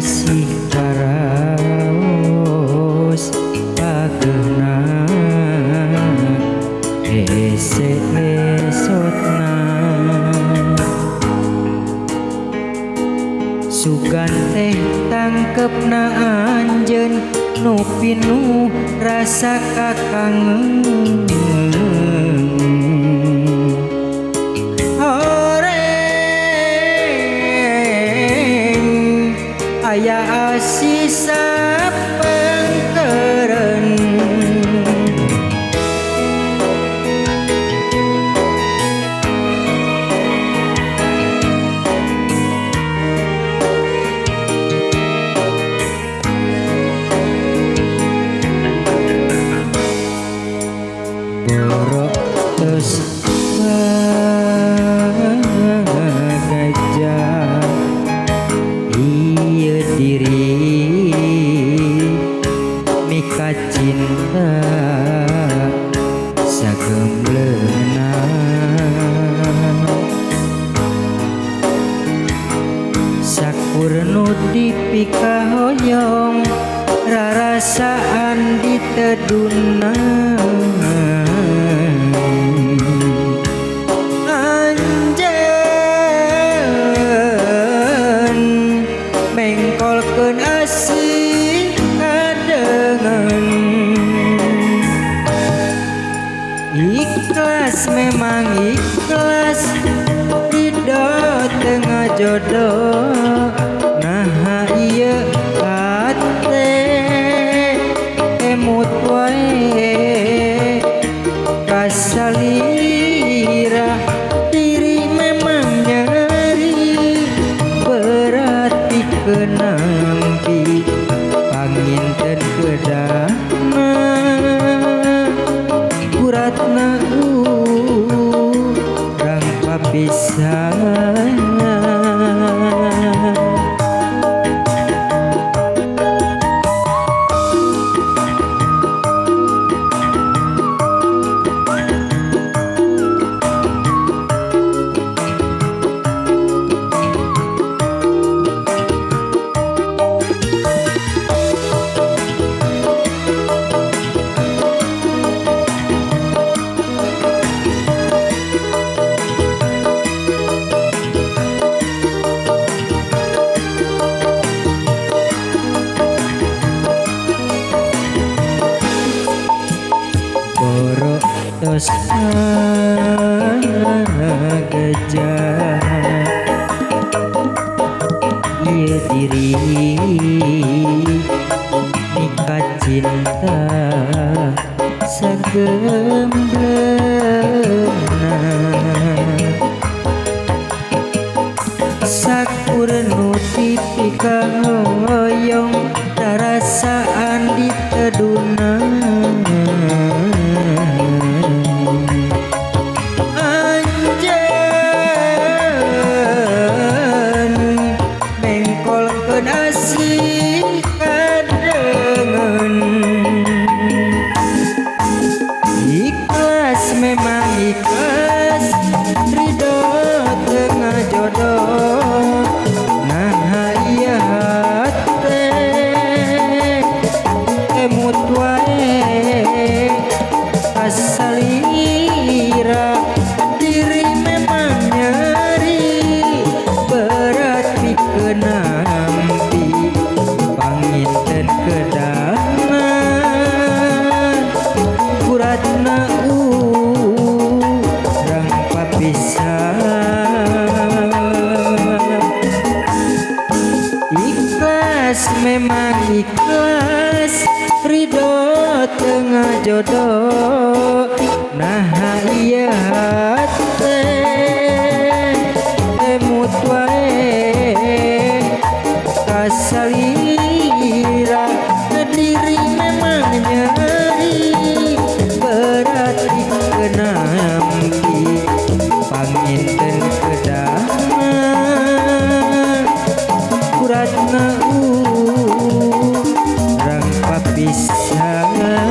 masih karaos pagena esotna sugan teh tangkepna anjeun nu pinuh rasa kakangen aya sisa pengkeren borok tos gajah diri mika cinta sagemleuna sakurnu dipika hoyong rarasaan diteduna mengkolkeun asih kadengan ikhlas memang ikhlas ridho tengah jodoh nah ieu hate emut wae kasalira diri memang nyeri berat kenampi panginten kedahna uratna urang papisan borok tos gajah ieu diri mika cinta sagemleuna sakurnu tipika hoyong rarasaan diteduna anjeun mengkolkeun asih kadengan ikhlas memang ikhlas ridho tengah jodoh nah ieu hate emut wae asalira diri memang nyeri berat pikeun nampi ikhlas memang ikhlas ridho tengah jodoh nah iya hati emut wae kasalira diri memang nyeri berarti kenampi panginten kedaman kuratna rang papisangan